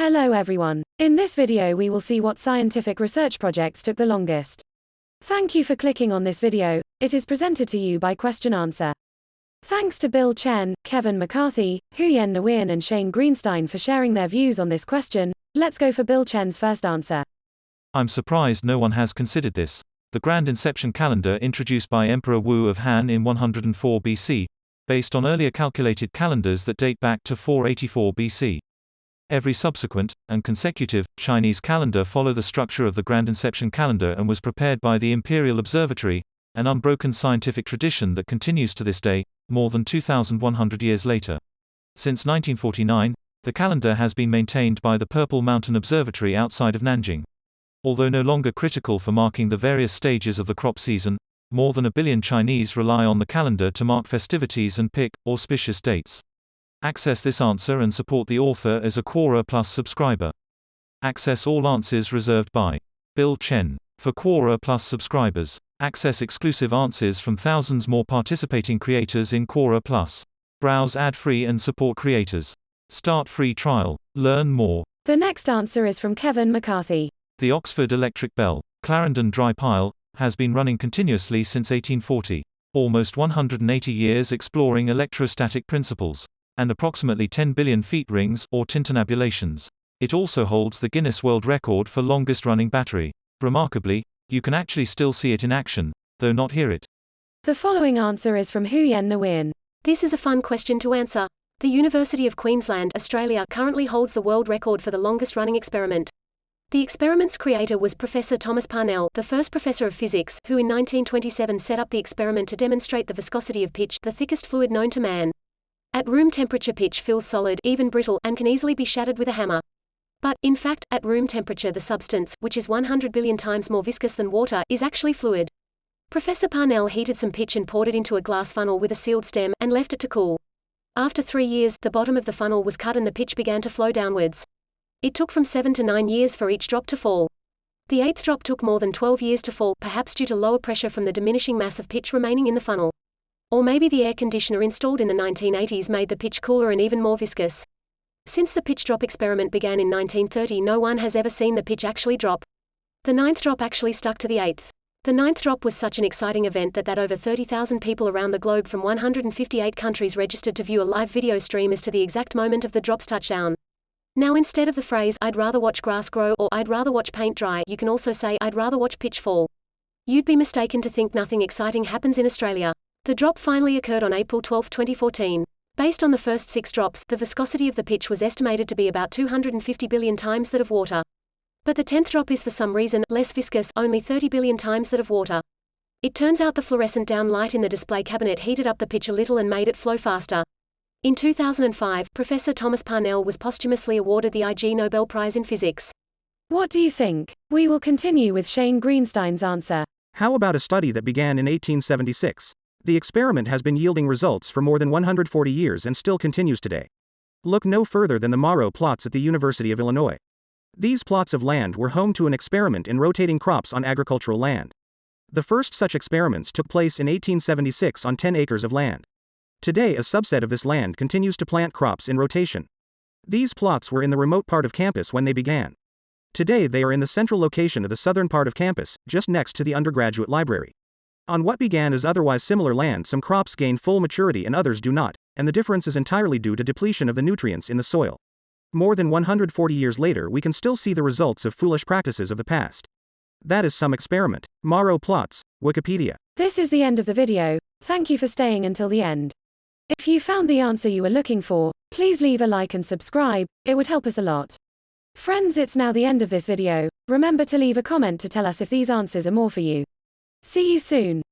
Hello everyone. In this video we will see what scientific research projects took the longest. Thank you for clicking on this video. It is presented to you by Question Answer. Thanks to Bill Chen, Kevin McCarthy, Huyen Nguyen and Shane Greenstein for sharing their views on this question. Let's go for Bill Chen's first answer. I'm surprised no one has considered this. The grand inception calendar introduced by Emperor Wu of Han in 104 BC, based on earlier calculated calendars that date back to 484 BC. Every subsequent, and consecutive, Chinese calendar follow the structure of the grand inception calendar and was prepared by the Imperial Observatory, an unbroken scientific tradition that continues to this day, more than 2,100 years later. Since 1949, the calendar has been maintained by the Purple Mountain Observatory outside of Nanjing. Although no longer critical for marking the various stages of the crop season, more than 1 billion Chinese rely on the calendar to mark festivities and pick auspicious dates. Access this answer and support the author as a Quora Plus subscriber. Access all answers reserved by Bill Chen. For Quora Plus subscribers, access exclusive answers from thousands more participating creators in Quora Plus. Browse ad-free and support creators. Start free trial. Learn more. The next answer is from Kevin McCarthy. The Oxford Electric Bell, Clarendon Dry Pile, has been running continuously since 1840. Almost 180 years exploring electrostatic principles. And approximately 10 billion feet rings, or tintinnabulations. It also holds the Guinness World Record for longest running battery. Remarkably, you can actually still see it in action, though not hear it. The following answer is from Huyen Nguyen. This is a fun question to answer. The University of Queensland, Australia, currently holds the world record for the longest running experiment. The experiment's creator was Professor Thomas Parnell, the first professor of physics, who in 1927 set up the experiment to demonstrate the viscosity of pitch, the thickest fluid known to man. At room temperature, pitch feels solid, even brittle, and can easily be shattered with a hammer. But, in fact, at room temperature the substance, which is 100 billion times more viscous than water, is actually fluid. Professor Parnell heated some pitch and poured it into a glass funnel with a sealed stem, and left it to cool. After 3 years, the bottom of the funnel was cut and the pitch began to flow downwards. It took from 7 to 9 years for each drop to fall. The 8th drop took more than 12 years to fall, perhaps due to lower pressure from the diminishing mass of pitch remaining in the funnel. Or maybe the air conditioner installed in the 1980s made the pitch cooler and even more viscous. Since the pitch drop experiment began in 1930, no one has ever seen the pitch actually drop. The 9th drop actually stuck to the 8th. The 9th drop was such an exciting event that over 30,000 people around the globe from 158 countries registered to view a live video stream as to the exact moment of the drop's touchdown. Now instead of the phrase, "I'd rather watch grass grow" or "I'd rather watch paint dry," you can also say, "I'd rather watch pitch fall." You'd be mistaken to think nothing exciting happens in Australia. The drop finally occurred on April 12, 2014. Based on the first 6 drops, the viscosity of the pitch was estimated to be about 250 billion times that of water. But the 10th drop is for some reason less viscous, only 30 billion times that of water. It turns out the fluorescent down light in the display cabinet heated up the pitch a little and made it flow faster. In 2005, Professor Thomas Parnell was posthumously awarded the Ig Nobel Prize in Physics. What do you think? We will continue with Shane Greenstein's answer. How about a study that began in 1876? The experiment has been yielding results for more than 140 years and still continues today. Look no further than the Morrow plots at the University of Illinois. These plots of land were home to an experiment in rotating crops on agricultural land. The first such experiments took place in 1876 on 10 acres of land. Today a subset of this land continues to plant crops in rotation. These plots were in the remote part of campus when they began. Today they are in the central location of the southern part of campus, just next to the undergraduate library. On what began as otherwise similar land, some crops gain full maturity and others do not, and the difference is entirely due to depletion of the nutrients in the soil. More than 140 years later we can still see the results of foolish practices of the past. That is some experiment. Morrow plots, Wikipedia. This is the end of the video. Thank you for staying until the end. If you found the answer you were looking for, please leave a like and subscribe, it would help us a lot. Friends, it's now the end of this video. Remember to leave a comment to tell us if these answers are more for you. See you soon.